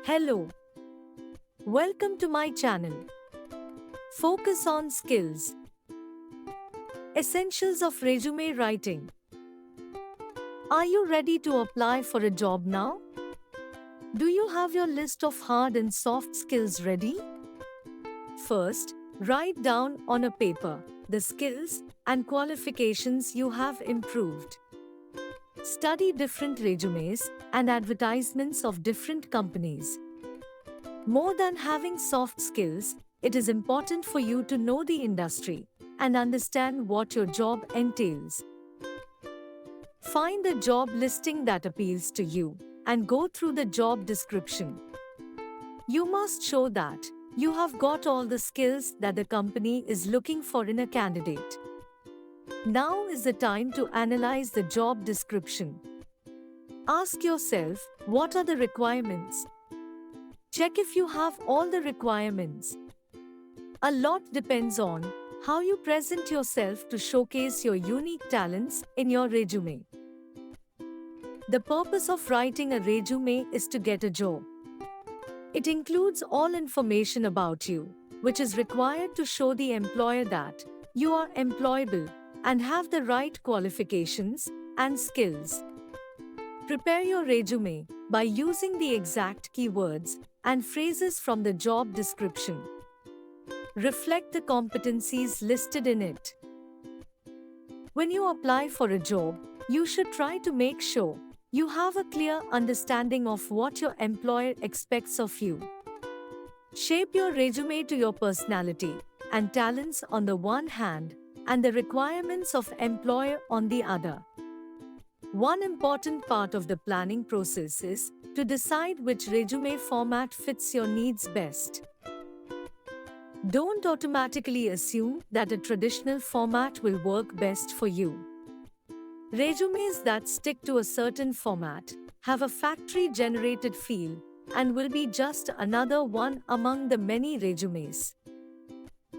Hello, welcome to my channel. Focus on skills. Essentials of resume writing. Are you ready to apply for a job now? Do you have your list of hard and soft skills ready? First, write down on a paper the skills and qualifications you have improved. Study different resumes and advertisements of different companies. More than having soft skills, it is important for you to know the industry and understand what your job entails. Find a job listing that appeals to you and go through the job description. You must show that you have got all the skills that the company is looking for in a candidate. Now is the time to analyze the job description. Ask yourself, what are the requirements? Check if you have all the requirements. A lot depends on how you present yourself to showcase your unique talents in your resume. The purpose of writing a resume is to get a job. It includes all information about you, which is required to show the employer that you are employable and have the right qualifications and skills. Prepare your resume by using the exact keywords and phrases from the job description. Reflect the competencies listed in it. When you apply for a job, you should try to make sure you have a clear understanding of what your employer expects of you. Shape your resume to your personality and talents on the one hand and the requirements of employer on the other. One important part of the planning process is to decide which resume format fits your needs best. Don't automatically assume that a traditional format will work best for you. Resumes that stick to a certain format have a factory-generated feel and will be just another one among the many resumes.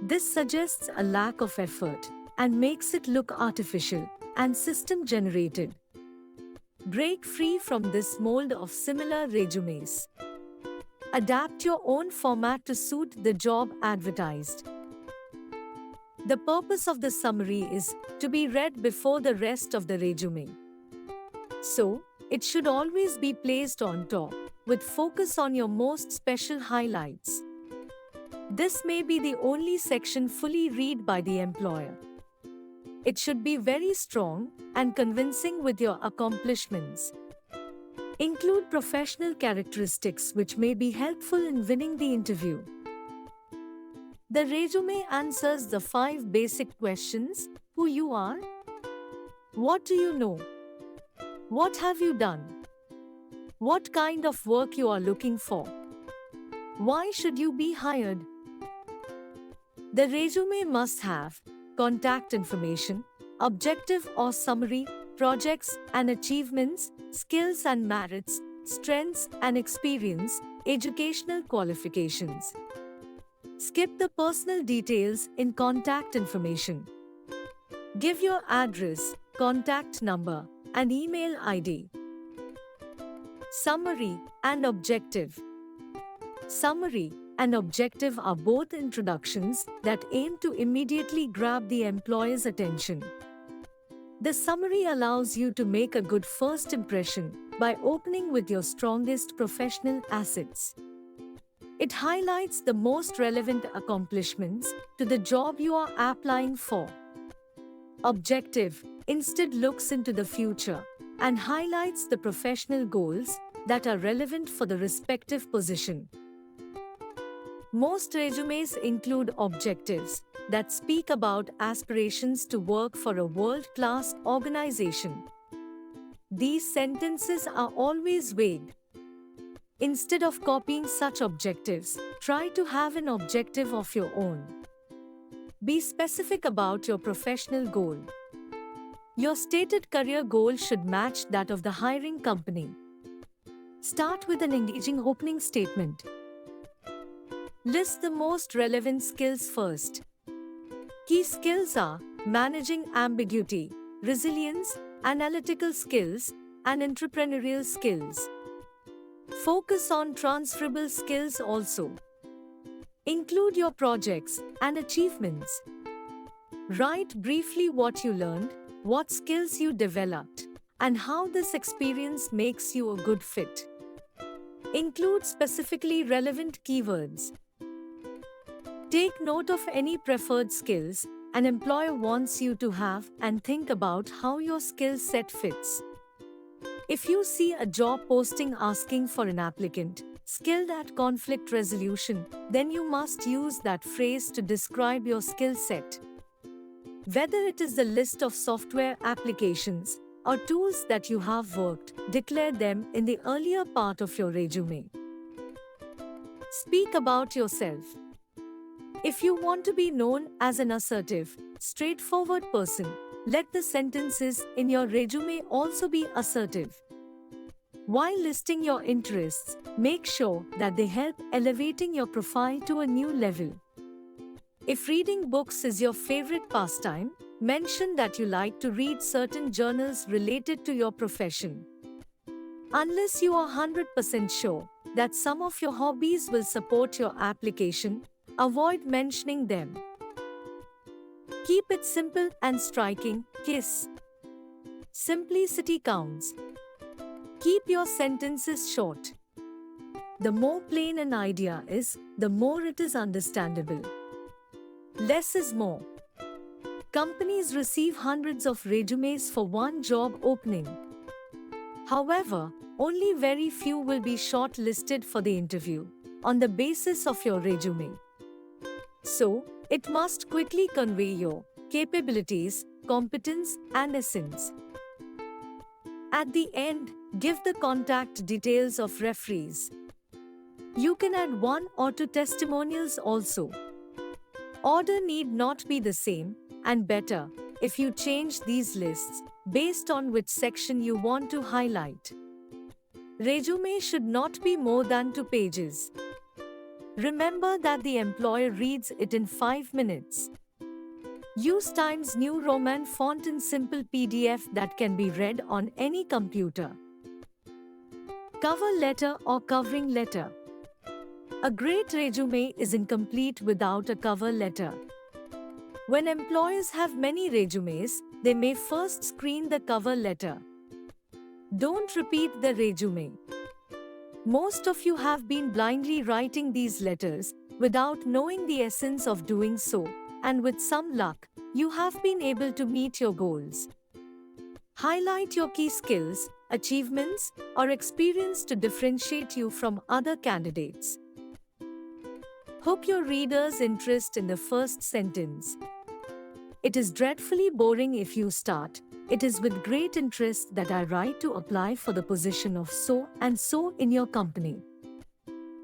This suggests a lack of effort and makes it look artificial and system-generated. Break free from this mold of similar resumes. Adapt your own format to suit the job advertised. The purpose of the summary is to be read before the rest of the resume. So, it should always be placed on top, with focus on your most special highlights. This may be the only section fully read by the employer. It should be very strong and convincing with your accomplishments. Include professional characteristics which may be helpful in winning the interview. The resume answers the 5 basic questions: who you are, what do you know, what have you done, what kind of work you are looking for, why should you be hired. The resume must have contact information, objective or summary, projects and achievements, skills and merits, strengths and experience, educational qualifications. Skip the personal details in contact information. Give your address, contact number, and email ID. Summary and objective. Summary and objective are both introductions that aim to immediately grab the employer's attention. The summary allows you to make a good first impression by opening with your strongest professional assets. It highlights the most relevant accomplishments to the job you are applying for. Objective instead looks into the future and highlights the professional goals that are relevant for the respective position. Most resumes include objectives that speak about aspirations to work for a world-class organization. These sentences are always vague. Instead of copying such objectives, try to have an objective of your own. Be specific about your professional goal. Your stated career goal should match that of the hiring company. Start with an engaging opening statement. List the most relevant skills first. Key skills are managing ambiguity, resilience, analytical skills, and entrepreneurial skills. Focus on transferable skills also. Include your projects and achievements. Write briefly what you learned, what skills you developed, and how this experience makes you a good fit. Include specifically relevant keywords. Take note of any preferred skills an employer wants you to have and think about how your skill set fits. If you see a job posting asking for an applicant skilled at conflict resolution, then you must use that phrase to describe your skill set. Whether it is the list of software applications or tools that you have worked, declare them in the earlier part of your resume. Speak about yourself. If you want to be known as an assertive, straightforward person, let the sentences in your resume also be assertive. While listing your interests, make sure that they help elevating your profile to a new level. If reading books is your favorite pastime, mention that you like to read certain journals related to your profession. Unless you are 100% sure that some of your hobbies will support your application, avoid mentioning them. Keep it simple and striking. KISS. Simplicity counts. Keep your sentences short. The more plain an idea is, the more it is understandable. Less is more. Companies receive hundreds of resumes for one job opening. However, only very few will be shortlisted for the interview on the basis of your resume. So, it must quickly convey your capabilities, competence, and essence. At the end, give the contact details of referees. You can add 1 or 2 testimonials also. Order need not be the same, and better if you change these lists based on which section you want to highlight. Resume should not be more than 2 pages. Remember that the employer reads it in 5 minutes. Use Times New Roman font in simple PDF that can be read on any computer. Cover letter or covering letter. A great resume is incomplete without a cover letter. When employers have many resumes, they may first screen the cover letter. Don't repeat the resume. Most of you have been blindly writing these letters without knowing the essence of doing so, and with some luck, you have been able to meet your goals. Highlight your key skills, achievements, or experience to differentiate you from other candidates. Hook your reader's interest in the first sentence. It is dreadfully boring if you start, "It is with great interest that I write to apply for the position of so and so in your company."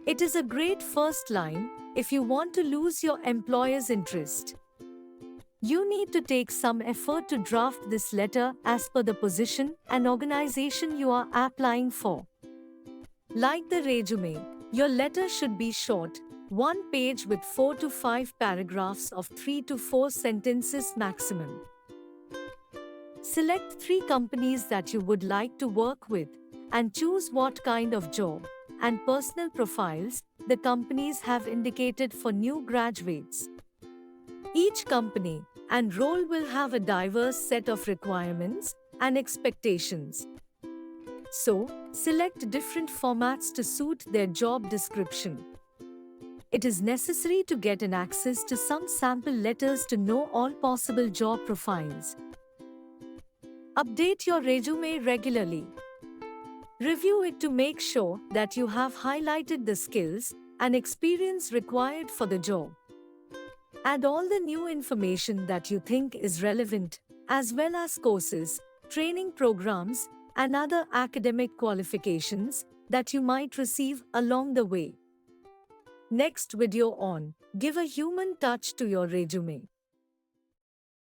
It is a great first line if you want to lose your employer's interest. You need to take some effort to draft this letter as per the position and organization you are applying for. Like the resume, your letter should be short, 1 page with 4 to 5 paragraphs of 3 to 4 sentences maximum. Select 3 companies that you would like to work with and choose what kind of job and personal profiles the companies have indicated for new graduates. Each company and role will have a diverse set of requirements and expectations. So, select different formats to suit their job description. It is necessary to get an access to some sample letters to know all possible job profiles. Update your resume regularly. Review it to make sure that you have highlighted the skills and experience required for the job. Add all the new information that you think is relevant, as well as courses, training programs, and other academic qualifications that you might receive along the way. Next video on, give a human touch to your resume.